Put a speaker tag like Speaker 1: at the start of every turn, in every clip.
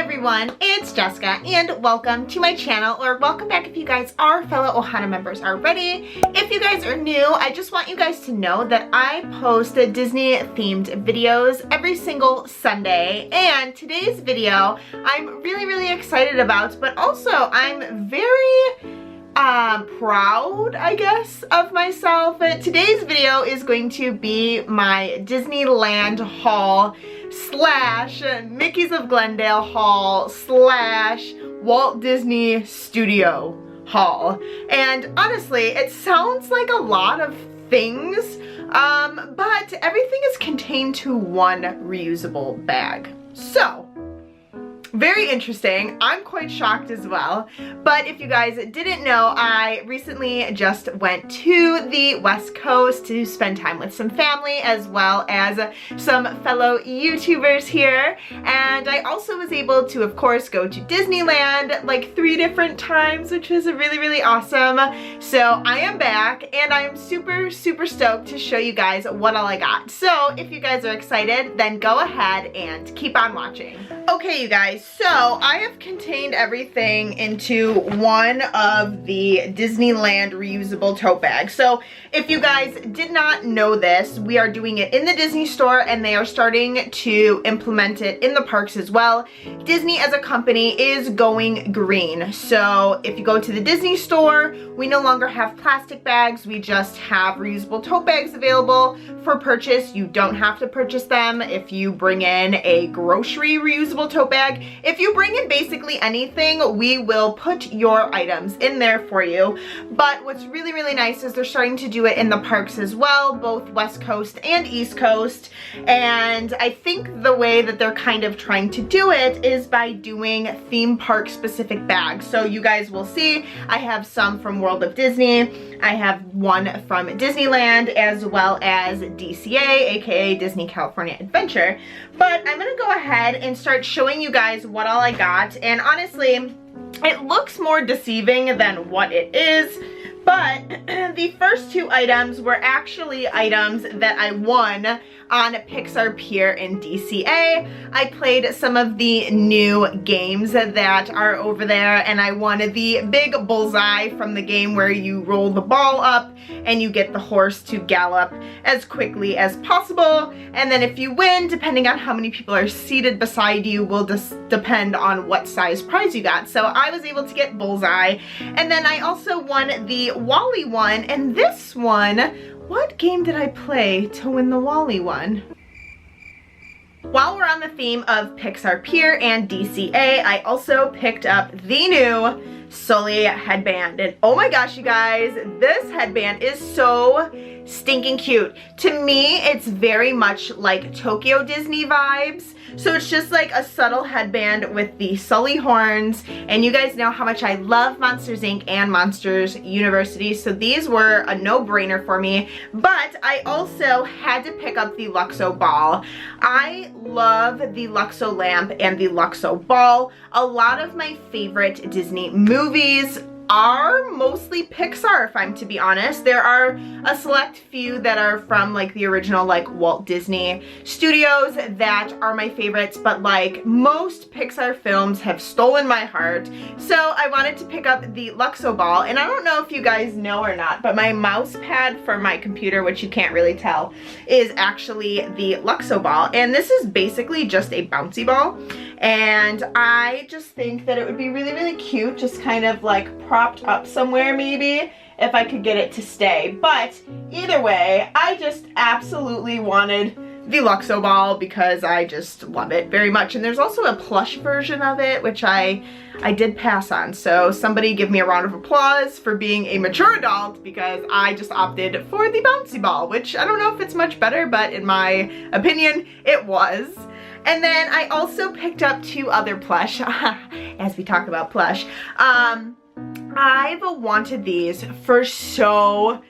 Speaker 1: everyone, it's Jessica and welcome to my channel, or welcome back if you guys are fellow OHANA members already. If you guys are new, I just want you guys to know that I post Disney themed videos every single Sunday, and today's video I'm really excited about, but also I'm very proud, I guess, of myself. Today's video is going to be my Disneyland haul slash Mickey's of Glendale haul slash Walt Disney Studio haul. And honestly, it sounds like a lot of things, but everything is contained to one reusable bag. So, very interesting. I'm quite shocked as well. But if you guys didn't know, I recently just went to the West Coast to spend time with some family as well as some fellow YouTubers here. And I also was able to, of course, go to Disneyland like 3 different times, which was really awesome. So I am back and I'm super stoked to show you guys what all I got. So if you guys are excited, then go ahead and keep on watching. Okay, you guys, so I have contained everything into one of the Disneyland reusable tote bags. So if you guys did not know this, we are doing it in the Disney store and they are starting to implement it in the parks as well. Disney as a company is going green. So if you go to the Disney store, we no longer have plastic bags. We just have reusable tote bags available for purchase. You don't have to purchase them if you bring in a grocery reusable tote bag. If you bring in basically anything, we will put your items in there for you. But what's really nice is they're starting to do it in the parks as well, both West Coast and East Coast. And I think the way that they're kind of trying to do it is by doing theme park specific bags. So you guys will see I have some from World of Disney. I have one from Disneyland as well as DCA, aka Disney California Adventure. But I'm gonna go ahead and start showing you guys what all I got. And honestly, it looks more deceiving than what it is. But the first 2 items were actually items that I won on Pixar Pier in DCA. I played some of the new games that are over there and I won the big bullseye from the game where you roll the ball up and you get the horse to gallop as quickly as possible. And then if you win, depending on how many people are seated beside you, will just depend on what size prize you got. So I was able to get bullseye. And then I also won the Wally one, and this one, what game did I play to win the Wally one? While we're on the theme of Pixar Pier and DCA, I also picked up the new Sully headband. And oh my gosh, you guys, this headband is so stinking cute. To me, it's very much like Tokyo Disney vibes. So it's just like a subtle headband with the Sully horns. And you guys know how much I love Monsters Inc. and Monsters University. So these were a no-brainer for me. But I also had to pick up the Luxo Ball. I love the Luxo lamp and the Luxo Ball. A lot of my favorite Disney movies are mostly Pixar, if I'm to be honest. There are a select few that are from like the original like Walt Disney Studios that are my favorites, but like most Pixar films have stolen my heart. So I wanted to pick up the Luxo Ball, and I don't know if you guys know or not, but my mouse pad for my computer, which you can't really tell, is actually the Luxo Ball, and this is basically just a bouncy ball. And I just think that it would be really cute, just kind of like propped up somewhere maybe, if I could get it to stay. But either way, I just absolutely wanted the Luxo Ball because I just love it very much. And there's also a plush version of it, which I did pass on. So somebody give me a round of applause for being a mature adult, because I just opted for the bouncy ball, which I don't know if it's much better, but in my opinion, it was. And then I also picked up 2 other plush, as we talk about plush. I've wanted these for so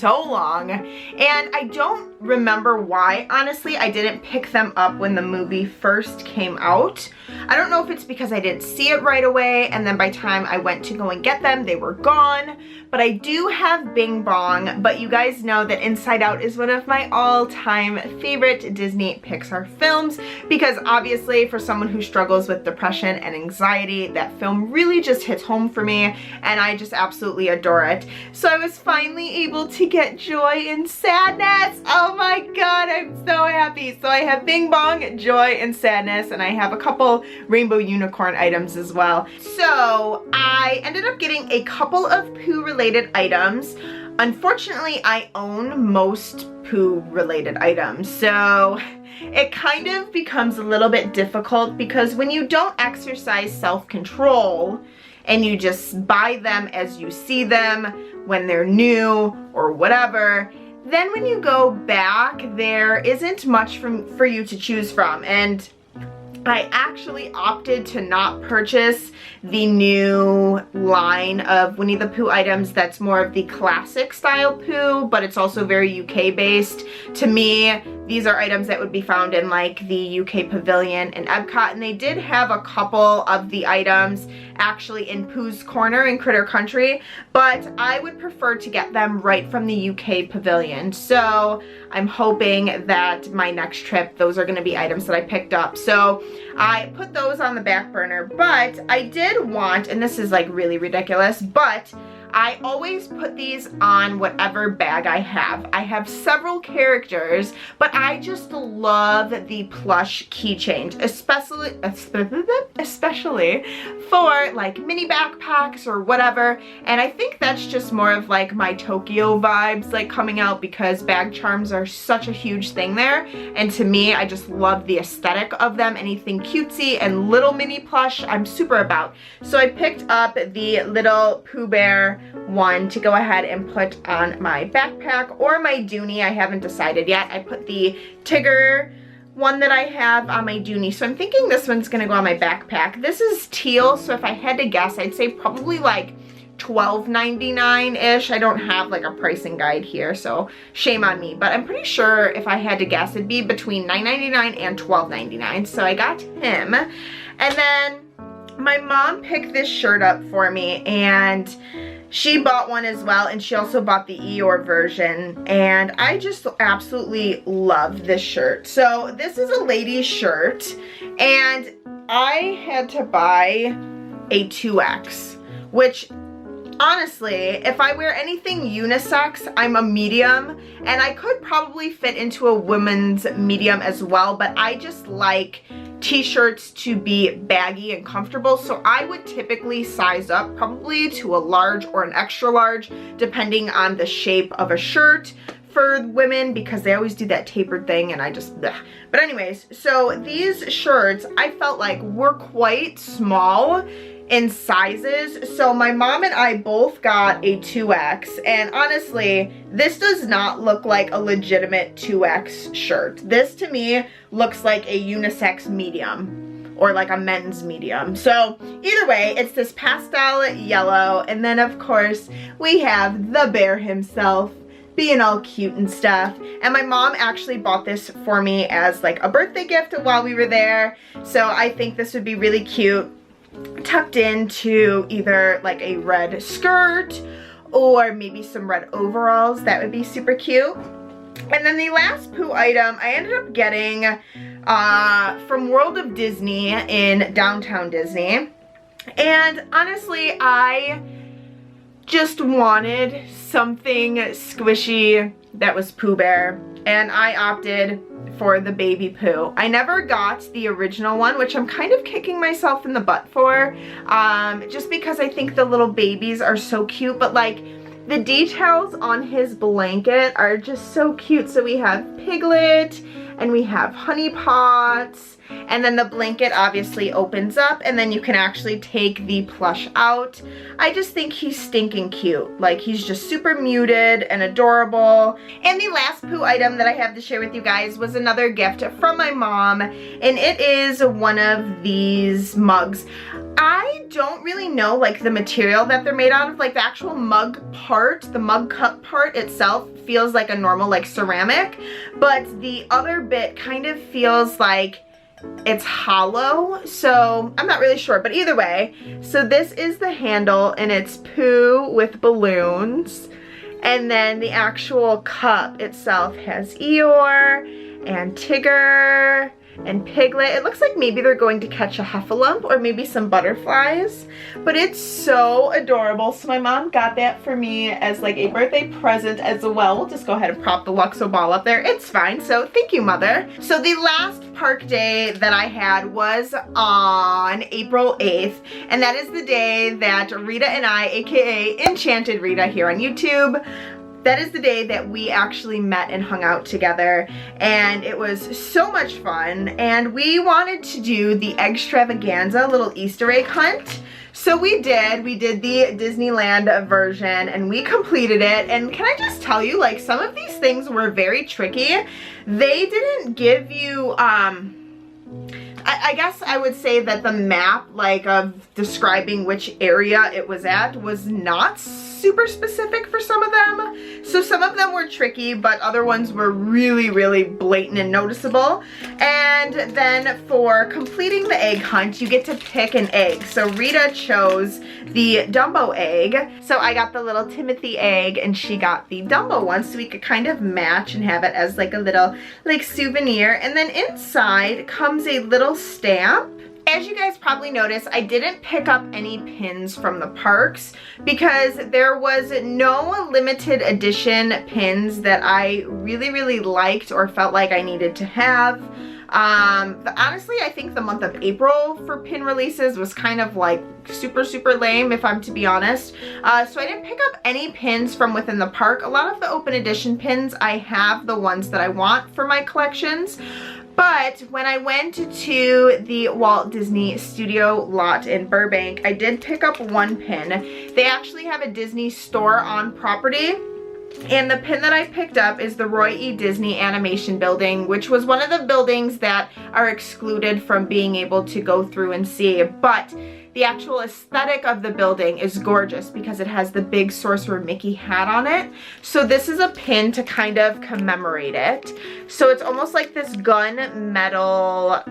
Speaker 1: long, and I don't remember why, honestly. I didn't pick them up when the movie first came out. I don't know if it's because I didn't see it right away, and then by the time I went to go and get them, they were gone. but I do have Bing Bong, but you guys know that Inside Out is one of my all-time favorite Disney Pixar films, because obviously for someone who struggles with depression and anxiety, that film really just hits home for me, and I just absolutely adore it. So I was finally able to get joy and sadness. Oh my god, I'm so happy. So I have Bing Bong, joy, and sadness, and I have a couple rainbow unicorn items as well. So I ended up getting a couple of Pooh related items. Unfortunately, I own most Pooh related items, so it kind of becomes a little bit difficult, because when you don't exercise self-control and you just buy them as you see them when they're new or whatever, then when you go back, there isn't much for you to choose from. And I actually opted to not purchase the new line of Winnie the Pooh items that's more of the classic style Pooh, but it's also very UK based. To me, these are items that would be found in like the UK Pavilion and Epcot, and they did have a couple of the items actually in Pooh's Corner in Critter Country, but I would prefer to get them right from the UK Pavilion. So I'm hoping that my next trip, those are going to be items that I picked up. So I put those on the back burner, but I did want, and this is like really ridiculous, but I always put these on whatever bag I have. I have several characters, but I just love the plush keychains, especially for like mini backpacks or whatever. And I think that's just more of like my Tokyo vibes like coming out, because bag charms are such a huge thing there. And to me, I just love the aesthetic of them. Anything cutesy and little mini plush, I'm super about. So I picked up the little Pooh Bear one to go ahead and put on my backpack or my Dooney. I haven't decided yet. I put the Tigger one that I have on my Dooney, so I'm thinking this one's gonna go on my backpack. This is teal, so if I had to guess, I'd say probably like $12.99-ish. I don't have like a pricing guide here, so shame on me, but I'm pretty sure if I had to guess, it'd be between $9.99 and $12.99, so I got him. And then my mom picked this shirt up for me, and she bought one as well, and she also bought the Eeyore version, and I just absolutely love this shirt. So this is a ladies shirt, and I had to buy a 2X, which honestly, if I wear anything unisex, I'm a medium, and I could probably fit into a women's medium as well, but I just like t-shirts to be baggy and comfortable, so I would typically size up probably to a large or an extra large, depending on the shape of a shirt for women, because they always do that tapered thing and I just bleh. But anyways, so these shirts I felt like were quite small in sizes, so my mom and I both got a 2X, and honestly, this does not look like a legitimate 2X shirt. This to me looks like a unisex medium, or like a men's medium. So either way, it's this pastel yellow, and then of course we have the bear himself being all cute and stuff. And my mom actually bought this for me as like a birthday gift while we were there, so I think this would be really cute tucked into either like a red skirt or maybe some red overalls. That would be super cute. And then the last Pooh item I ended up getting from World of Disney in downtown Disney, and honestly I just wanted something squishy that was Pooh Bear, and I opted for the baby Pooh. I never got the original one, which I'm kind of kicking myself in the butt for, just because I think the little babies are so cute, but like the details on his blanket are just so cute. So we have Piglet and we have Honey Pots, and then the blanket obviously opens up and then you can actually take the plush out. I just think he's stinking cute. Like, he's just super muted and adorable. And the last Pooh item that I have to share with you guys was another gift from my mom, and it is one of these mugs. I don't really know like the material that they're made out of. Like the actual mug part, the mug cup part itself feels like a normal like ceramic, but the other bit kind of feels like it's hollow, so I'm not really sure, but either way. So this is the handle, and it's Pooh with balloons. And then the actual cup itself has Eeyore and Tigger and Piglet. It looks like maybe they're going to catch a heffalump or maybe some butterflies, but it's so adorable. So my mom got that for me as like a birthday present as well. We'll just go ahead and prop the Luxo Ball up there. It's fine, so thank you, Mother. So the last park day that I had was on April 8th, and that is the day that Rita and I, aka Enchanted Rita here on YouTube, that is the day that we actually met and hung out together, and it was so much fun. And we wanted to do the Eggstravaganza little Easter egg hunt. So we did the Disneyland version, and we completed it. And can I just tell you, like, some of these things were very tricky. They didn't give you, I guess I would say that the map, like, of describing which area it was at was not super specific for some of them. So some of them were tricky, but other ones were really, really blatant and noticeable. And then for completing the egg hunt, you get to pick an egg. So Rita chose the Dumbo egg. So I got the little Timothy egg, and she got the Dumbo one, so we could kind of match and have it as like a little like souvenir. And then inside comes a little stamp. As you guys probably noticed, I didn't pick up any pins from the parks because there was no limited edition pins that I really, really liked or felt like I needed to have. Honestly, I think the month of April for pin releases was kind of like super, super lame, if I'm to be honest. So I didn't pick up any pins from within the park. A lot of the open edition pins, I have the ones that I want for my collections. But when I went to the Walt Disney Studio lot in Burbank, I did pick up one pin. They actually have a Disney store on property. And the pin that I picked up is the Roy E. Disney Animation Building, which was one of the buildings that are excluded from being able to go through and see. But the actual aesthetic of the building is gorgeous because it has the big Sorcerer Mickey hat on it. So this is a pin to kind of commemorate it. So it's almost like this gunmetal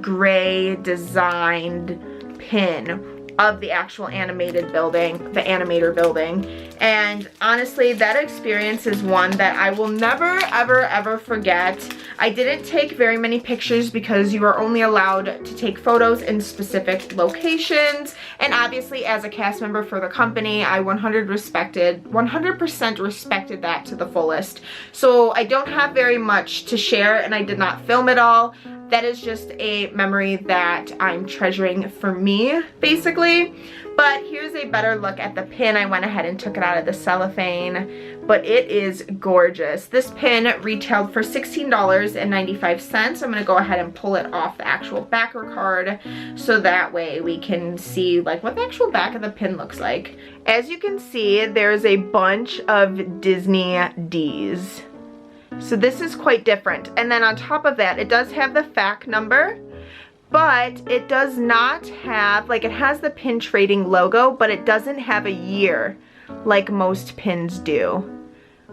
Speaker 1: gray designed pin of the actual animated building, the animator building. And honestly, that experience is one that I will never, ever, ever forget. I didn't take very many pictures because you are only allowed to take photos in specific locations. And obviously, as a cast member for the company, I 100% respected that to the fullest. So I don't have very much to share, and I did not film it all. That is just a memory that I'm treasuring for me, basically. But here's a better look at the pin. I went ahead and took it out of the cellophane, but it is gorgeous. This pin retailed for $16.95. I'm gonna go ahead and pull it off the actual backer card so that way we can see like what the actual back of the pin looks like. As you can see, there's a bunch of Disney D's. So this is quite different. And then on top of that, it does have the FAC number, but it does not have, like, it has the pin trading logo, but it doesn't have a year like most pins do,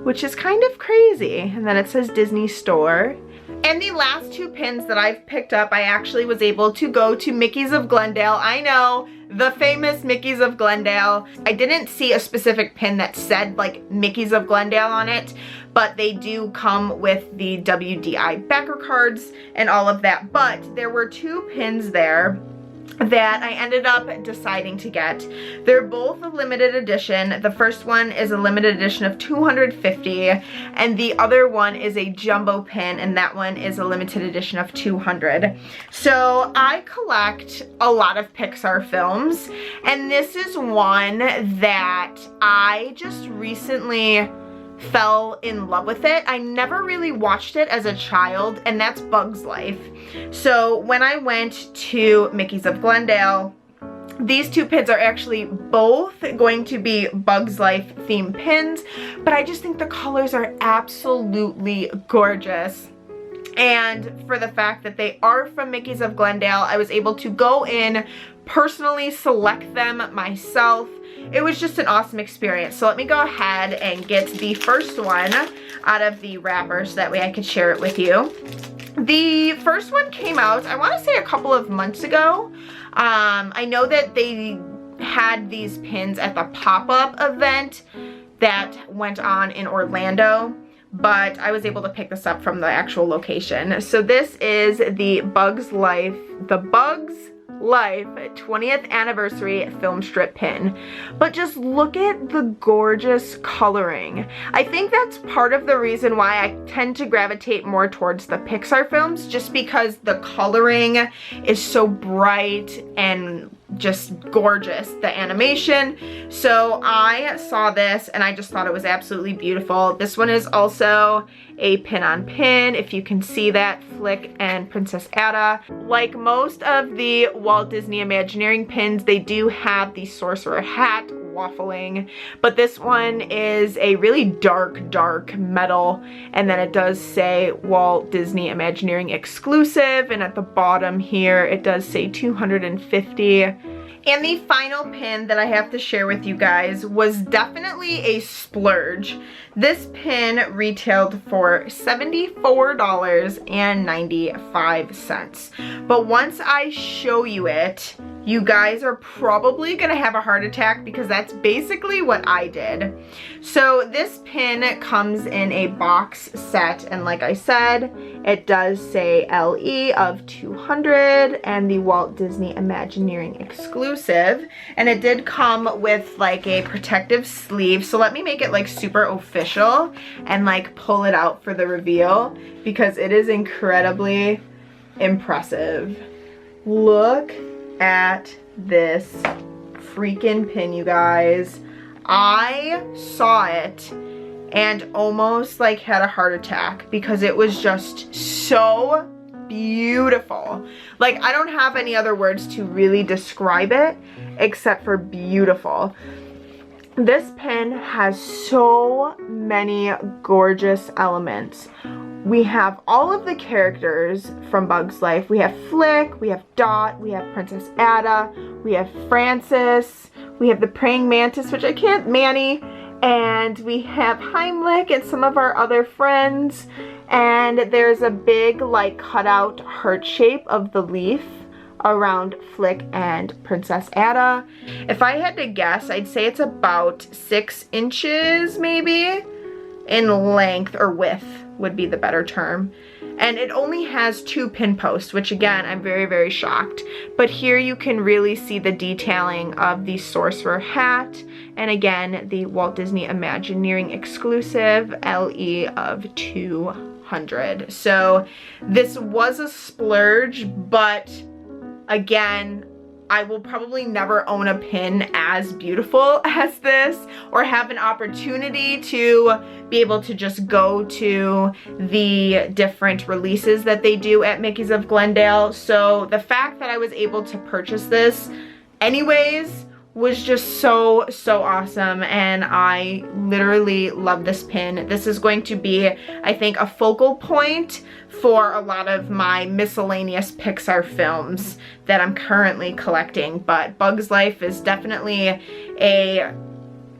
Speaker 1: which is kind of crazy. And then it says Disney Store. And the last two pins that I've picked up, I actually was able to go to Mickey's of Glendale. I know, the famous Mickey's of Glendale. I didn't see a specific pin that said like Mickey's of Glendale on it, but they do come with the WDI backer cards and all of that. But there were two pins there that I ended up deciding to get. They're both a limited edition. The first one is a limited edition of 250, and the other one is a jumbo pin, and that one is a limited edition of 200. So I collect a lot of Pixar films, and this is one that I just recently fell in love with it. I never really watched it as a child, and that's Bug's Life. So when I went to Mickey's of Glendale, these two pins are actually both going to be Bug's Life themed pins, but I just think the colors are absolutely gorgeous. And for the fact that they are from Mickey's of Glendale, I was able to go in, personally select them myself. It was just an awesome experience. So let me go ahead and get the first one out of the wrapper so that way I could share it with you. The first one came out, I want to say a couple of months ago. I know that they had these pins at the pop-up event that went on in Orlando, but I was able to pick this up from the actual location. So this is the Bugs Life 20th anniversary film strip pin. But just look at the gorgeous coloring. I think that's part of the reason why I tend to gravitate more towards the Pixar films, just because the coloring is so bright and just gorgeous, the animation. So I saw this and I just thought it was absolutely beautiful. This one is also a pin on pin, if you can see that, Flick and Princess Ada. Like most of the Walt Disney Imagineering pins, they do have the sorcerer hat waffling, but this one is a really dark metal, and then it does say Walt Disney Imagineering exclusive, and at the bottom here it does say 250. And the final pin that I have to share with you guys was definitely a splurge. This pin retailed for $74.95. But once I show you it, you guys are probably gonna have a heart attack, because that's basically what I did. So this pin comes in a box set, and like I said, it does say LE of 200 and the Walt Disney Imagineering exclusive, and it did come with like a protective sleeve. So let me make it like super official and like pull it out for the reveal, because it is incredibly impressive. Look at this freaking pin, you guys. I saw it and almost like had a heart attack, because it was just so beautiful. Like, I don't have any other words to really describe it except for beautiful. This pin has so many gorgeous elements. We have all of the characters from Bugs Life. We have Flick, we have Dot, we have Princess Ada, we have Francis, we have the praying mantis, which I can't, Manny, and we have Heimlich and some of our other friends, and there's a big like cutout heart shape of the leaf around Flick and Princess Ada. If I had to guess, I'd say it's about 6 inches maybe in length, or width would be the better term. And it only has 2 pin posts, which again, I'm very shocked. But here you can really see the detailing of the sorcerer hat, and again, the Walt Disney Imagineering exclusive LE of 200. So this was a splurge, but again, I will probably never own a pin as beautiful as this, or have an opportunity to be able to just go to the different releases that they do at Mickey's of Glendale. So the fact that I was able to purchase this anyways was just so awesome, and I literally love this pin. This is going to be, I think, a focal point for a lot of my miscellaneous Pixar films that I'm currently collecting. But Bugs Life is definitely a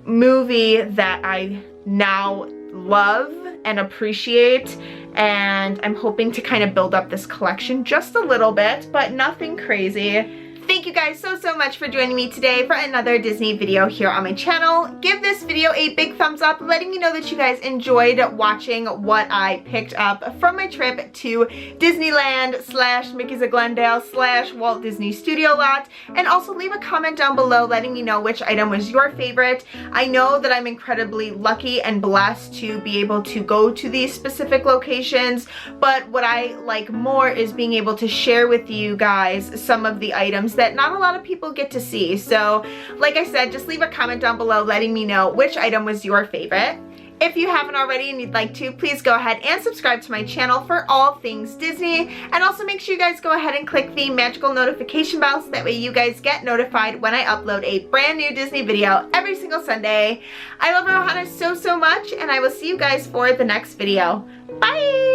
Speaker 1: movie that I now love and appreciate, and I'm hoping to kind of build up this collection just a little bit, but nothing crazy. Thank you guys so much for joining me today for another Disney video here on my channel. Give this video a big thumbs up, letting me know that you guys enjoyed watching what I picked up from my trip to Disneyland / Mickey's of Glendale / Walt Disney Studio Lot. And also leave a comment down below letting me know which item was your favorite. I know that I'm incredibly lucky and blessed to be able to go to these specific locations, but what I like more is being able to share with you guys some of the items that not a lot of people get to see. So like I said, just leave a comment down below letting me know which item was your favorite. If you haven't already and you'd like to, please go ahead and subscribe to my channel for all things Disney, and also make sure you guys go ahead and click the magical notification bell so that way you guys get notified when I upload a brand new Disney video every single Sunday. I love OHANA so much, and I will see you guys for the next video. Bye!